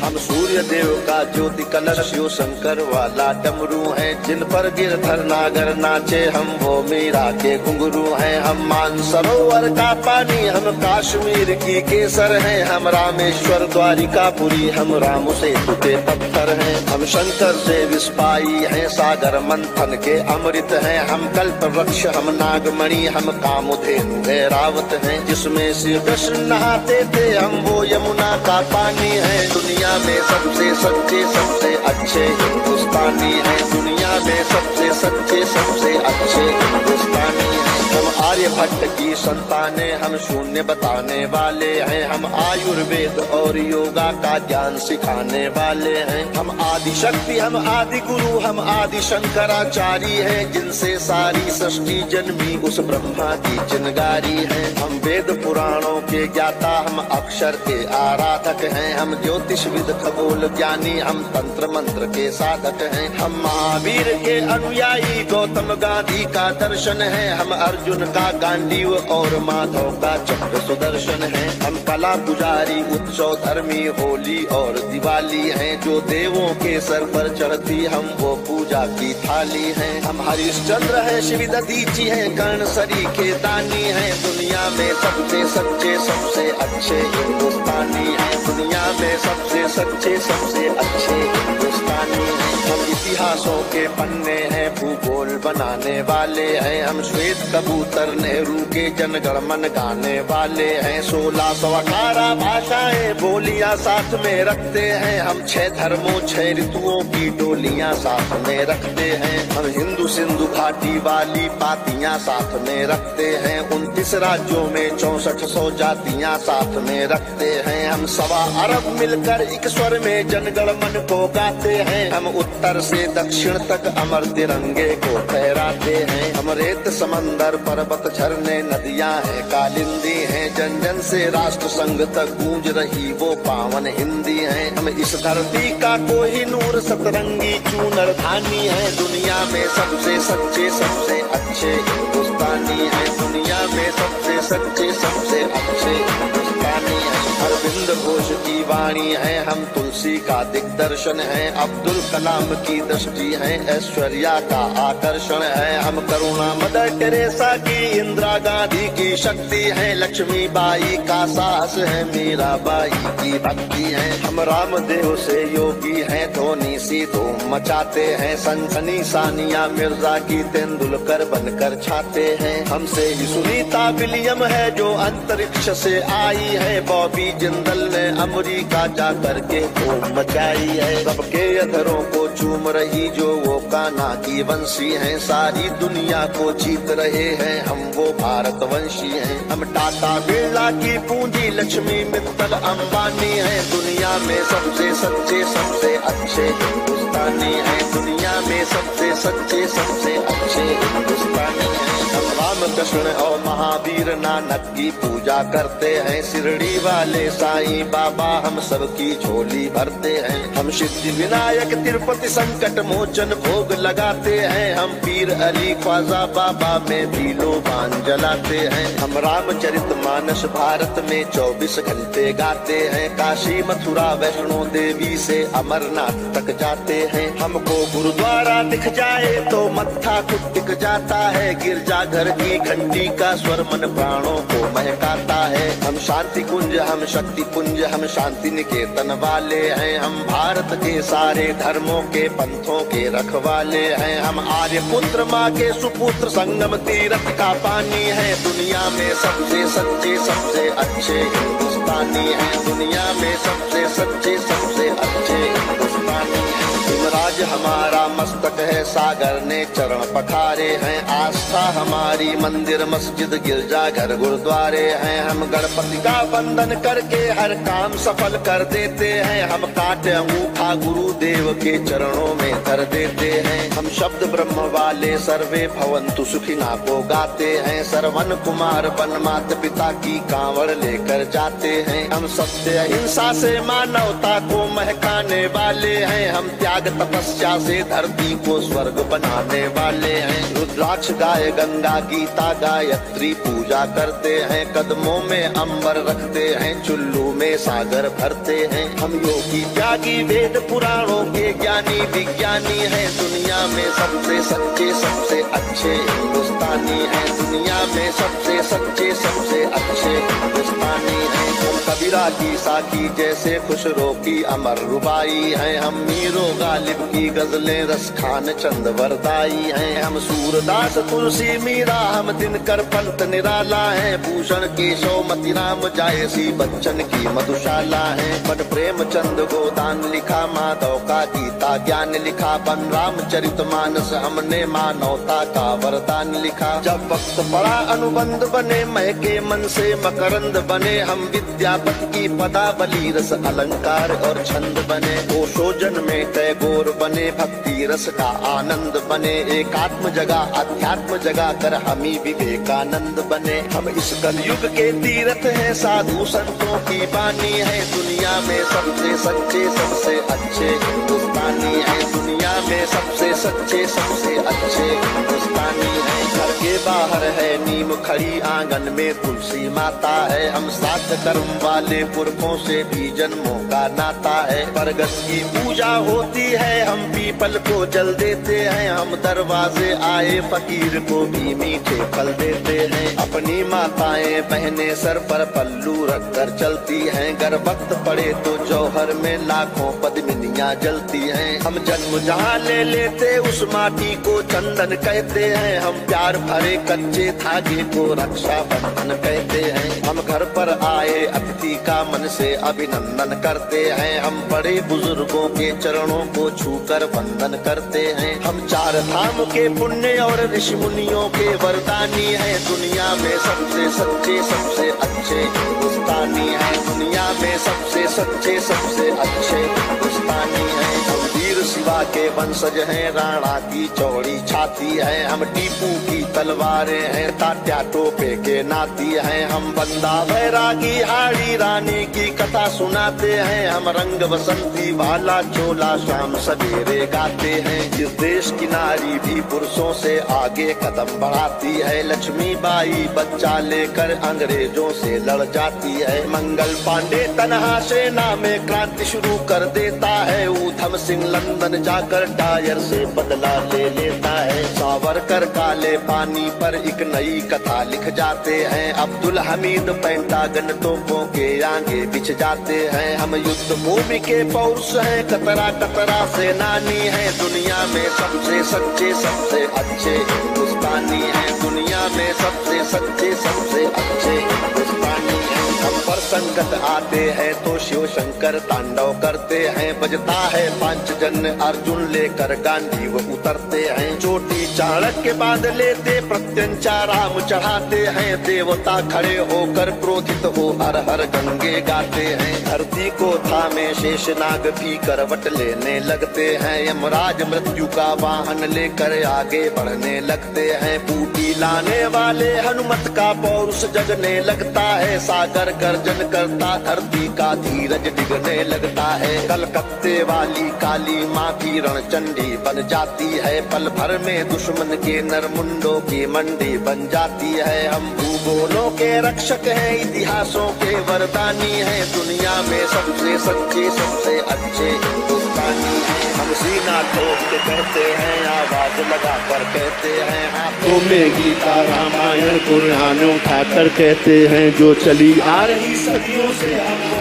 हम सूर्य देव का ज्योति कलश शिव शंकर वाला डमरू हैं, जिन पर गिरधर नागर नाचे हम वो मीरा के घुंघरू हैं। हम मानसरोवर का पानी हम कश्मीर की केसर हैं, हम रामेश्वर द्वारिकापुरी हम राम सेतु के पत्थर हैं। हम शंकर से विस्पाई हैं, सागर मंथन के अमृत हैं। हम कल्प वृक्ष हम नागमणि हम कामधेनु ऐरावत हैं, जिसमें श्री कृष्ण नहाते थे हम वो यमुना का पानी है। दुनिया में सबसे सच्चे सबसे अच्छे हिंदुस्तानी हैं, दुनिया में सबसे सच्चे सबसे अच्छे हिंदुस्तानी हैं। हम आर्यभट्ट की संतानें हम शून्य बताने वाले हैं, हम आयुर्वेद और योगा का ज्ञान सिखाने वाले हैं। हम आदि शक्ति हम आदि गुरु हम आदि शंकराचार्य हैं, जिनसे सारी सृष्टि जन्मी उस ब्रह्मा की चिनगारी है। हम वेद पुराणों के ज्ञाता हम अक्षर के आराधक हैं, हम ज्योतिष विद खगोल ज्ञानी हम तंत्र मंत्र के साधक हैं। हम महावीर के अनुयायी गौतम गांधी का दर्शन है, हम अर्जुन का गांडीव और माधव का चक्र सुदर्शन है। हम कला पुजारी उत्सव धर्मी होली और दिवाली हैं, जो देवों के सर पर चढ़ती हम वो पूजा की थाली हैं। हम हरिश्चंद्र है शिव दधीची है कर्ण सरी के दानी है, दुनिया में सबसे सच्चे सबसे अच्छे हिंदुस्तानी हैं, दुनिया में सबसे सच्चे सबसे अच्छे हिंदुस्तानी हैं। हम इतिहासों के पन्ने हैं भूगोल बनाने वाले हैं, हम श्वेत कबूतर नेहरू के जनगण मन गाने वाले हैं। 1618 भाषाएं बोलियां साथ में रखते हैं, हम 6 धर्मों 6 ऋतुओं की डोलियां साथ में रखते हैं। हम हिंदू सिंधु घाटी वाली पातियां साथ में रखते हैं, 29 राज्यों में 6400 जातियां साथ में रखते हैं। हम 1.25 अरब मिलकर एक स्वर में जनगण मन को गाते हैं, हम उत्तर से दक्षिण तक अमर तिरंगे को फहराते हैं। हम रेत समंदर पर्वत झरने नदियां हैं कालिंदी हैं, जन जन से राष्ट्र संघ तक गूंज रही वो पावन हिंदी है। हम इस धरती का कोहिनूर सतरंगी चूनर धानी है, दुनिया में सबसे सच्चे सबसे अच्छे हिंदुस्तानी है, दुनिया में सबसे सच्चे सबसे अच्छे हिंदुस्तानी है। अरविंद घोष की वाणी है, हम तुलसी का दिग्दर्शन है, अब्दुल कलाम की दृष्टि है, ऐश्वर्या का आकर्षण है। हम करुणा मदर टेरेसा की इंदिरा गांधी की शक्ति है, लक्ष्मीबाई का साहस है, मीराबाई की भक्ति है। हम रामदेव से योगी हैं, धोनी सी धूम मचाते हैं, सनसनी सानिया मिर्जा की तेंदुलकर बनकर छाते हैं। हमसे ही सुनीता विलियम है जो अंतरिक्ष से आई है, बॉबी जिंदल ने अमेरिका जा करके धूम मचाई है। सबके अधरों को चूम रही जो वो कान्हा की वंशी है, सारी दुनिया को जीत रहे हैं हम वो भारतवंशी हैं। हम टाटा बिरला की पूंजी लक्ष्मी मित्तल अंबानी है, दुनिया में सबसे सच्चे सबसे अच्छे हिंदुस्तानी है, दुनिया में सबसे सच्चे सबसे अच्छे हिंदुस्तानी है। हम रामकृष्ण और महावीर नानक की पूजा करते हैं, शिरडी वाले साईं बाबा हम सबकी झोली भरते हैं। हम सिद्धि विनायक तिरुपति संकट मोचन भोग लगाते हैं, हम पीर अली ख्वाजा बाबा में भी लोबान जलाते हैं। हम रामचरित मानस भारत में 24 घंटे गाते हैं, काशी मथुरा वैष्णो देवी से अमरनाथ तक जाते हैं। हमको गुरुद्वारा दिख जाए तो मत्था खुद टिक जाता है, गिरजाघर की घंटी का स्वर मन प्राणों को महकाता है। हम शांति कुंज हम शक्ति पुंज हम शांति निकेतन वाले हैं, हम भारत के सारे धर्मों के पंथों के रखवाले हैं। हम आर्य पुत्र माँ के सुपुत्र संगम तीर्थ का पानी है, दुनिया में सबसे सच्चे सबसे अच्छे हिंदुस्तानी है, दुनिया में सबसे सच्चे सबसे अच्छे हिंदुस्तानी है। राज हमारा मस्तक है, सागर ने चरण पखारे हैं, आस्था हमारी मंदिर मस्जिद गिरजा घर गुरुद्वारे हैं। हम गणपति का वंदन करके हर काम सफल कर देते हैं, हम काटे अंगूठा गुरुदेव के चरणों में धर देते हैं। हम शब्द ब्रह्म वाले सर्वे भवंतु सुखिना को गाते हैं, सरवन कुमार वन माता पिता की कांवड़ लेकर जाते हैं। हम सत्य अहिंसा से मानवता को महकाने वाले हैं, हम त्याग तपस्या से धरती को को स्वर्ग बनाने वाले हैं। रुद्राक्ष गाय गंगा गीता गायत्री पूजा करते हैं, कदमों में अंबर रखते हैं, चुल्लू में सागर भरते हैं। हम योगी त्यागी वेद पुराणों के ज्ञानी विज्ञानी हैं, दुनिया में सबसे सच्चे सबसे अच्छे हिंदुस्तानी हैं, दुनिया में सबसे सच्चे सबसे अच्छे हिंदुस्तानी हैं। हम कबीरा की साखी जैसे खुशरो की अमर रुबाई हैं, हम मीरो गालिब की गजलें रस खान चंद वरदाई हैं। हम सूरदास तुलसी मीरा हम दिनकर पंत निराला है, भूषण केशव मतिराम जायसी बच्चन की मधुशाला है। बन प्रेमचंद गोदान लिखा, माधव का गीता ज्ञान लिखा, बन रामचरितमानस हमने मानवता का वरदान लिखा। जब वक्त पड़ा अनुबंध बने, महके मन से मकरंद बने, हम विद्यापति की पदावली रस अलंकार और छंद बने। ओशोजन में टैगोर बने, भक्ति रस का आनंद बने, एकात्म जगह अध्यात्म जगह कर हमी विवेकानंद बने। हम इस कलयुग के तीर्थ हैं, साधु संतों की बानी है, दुनिया में सबसे सच्चे सबसे अच्छे हिंदुस्तानी है, दुनिया में सबसे सच्चे सबसे अच्छे हिंदुस्तानी है। घर के बाहर है नीम खड़ी, आंगन में तुलसी माता है, हम सात कर्म वाले पुरखों से भी जन्मों का नाता है। बरगद की पूजा होती है, हम पीपल को जल देते हैं, हम दरवाजे आए फकीर को भी मीठे फल देते हैं। अपनी माताएं बहनें सर पर पल्लू रख कर चलती हैं, गर वक्त पड़े तो जौहर में लाखों पद्मिनियां जलती हैं। हम जन्म जहाँ ले लेते उस माटी को चंदन कहते हैं, हम प्यार भरे कच्चे धागे को रक्षा बंधन कहते हैं। हम घर पर आए अतिथि का मन से अभिनंदन करते हैं, हम बड़े बुजुर्गों के चरणों को छूकर वंदन करते हैं। हम चार धाम के पुण्य और ऋषि मुनियों के वरदानी हैं, दुनिया में सबसे सच्चे सबसे अच्छे हिंदुस्तानी हैं, दुनिया में सबसे सच्चे सबसे अच्छे हिंदुस्तानी हैं। हम वीर शिवा के वंशज हैं, राणा की चौड़ी छाती है, हम टीपू की तलवारें हैं, तात्या टोपे के नाती हैं। हम बंदा बैरागी हाड़ी रानी की कथा सुनाते हैं, हम रंग बसंती वाला चोला शाम सवेरे गाते हैं। इस देश की नारी भी पुरुषों से आगे कदम बढ़ाती है, लक्ष्मी बाई बच्चा लेकर अंग्रेजों से लड़ जाती है। मंगल पांडे तनहा सेना में क्रांति शुरू कर देता है, ऊधम सिंह लंदन जाकर टायर से बदला ले लेता है। सावरकर काले पानी पर एक नई कथा लिख जाते हैं, अब्दुल हमीद पेंटागन तोपों के आगे बिछ जाते हैं। हम युद्ध भूमि के पौरुष हैं, कतरा कतरा सेनानी है, दुनिया में सबसे सच्चे सबसे अच्छे हिंदुस्तानी है, दुनिया में सबसे सच्चे सबसे अच्छे हिंदुस्तानी है। हम पर संकट आते हैं तो शिव शंकर तांडव करते हैं, बजता है पांचजन्य अर्जुन लेकर गांधी वो उतरते हैं। चोटी चाणक्य बांध लेते प्रत्यंचा राम चढ़ाते हैं, देवता खड़े होकर क्रोधित हो हर हर गंगे गाते हैं। धरती को थामे शेषनाग भी करवट लेने लगते हैं, यमराज मृत्यु का वाहन लेकर आगे बढ़ने लगते हैं। बूटी लाने वाले हनुमत का पौरुष जगने लगता है, सागर गर्जन करता धरती का धीरज डिगने लगता है। कलकत्ते वाली काली माँ भी रणचंडी बन जाती है, पल भर में दुश्मन के नरमुंडों की मंडी बन जाती है। हम भूगोलों के रक्षक हैं, इतिहासों के वरदानी हैं, दुनिया में सबसे सच्चे सबसे अच्छे हिंदुस्तानी हैं। हम सीना ठोक के कहते हैं, आवाज लगा कर कहते हैं, हाथों में गीता रामायण कुरान उठाकर कहते हैं, जो चली आ रही सदियों से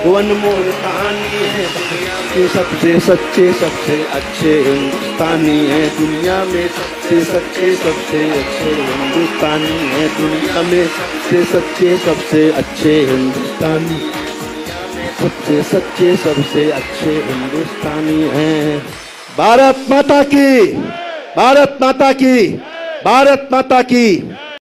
वो अनमोल कहानी है, दुनिया के सबसे सच्चे सबसे अच्छे हिंदुस्तानी है, दुनिया में सबसे सच्चे सबसे अच्छे हिंदुस्तानी है, दुनिया में सबसे सच्चे सबसे अच्छे हिंदुस्तानी, सबसे सच्चे सबसे अच्छे हिंदुस्तानी हैं। भारत माता की, भारत माता की, भारत माता की।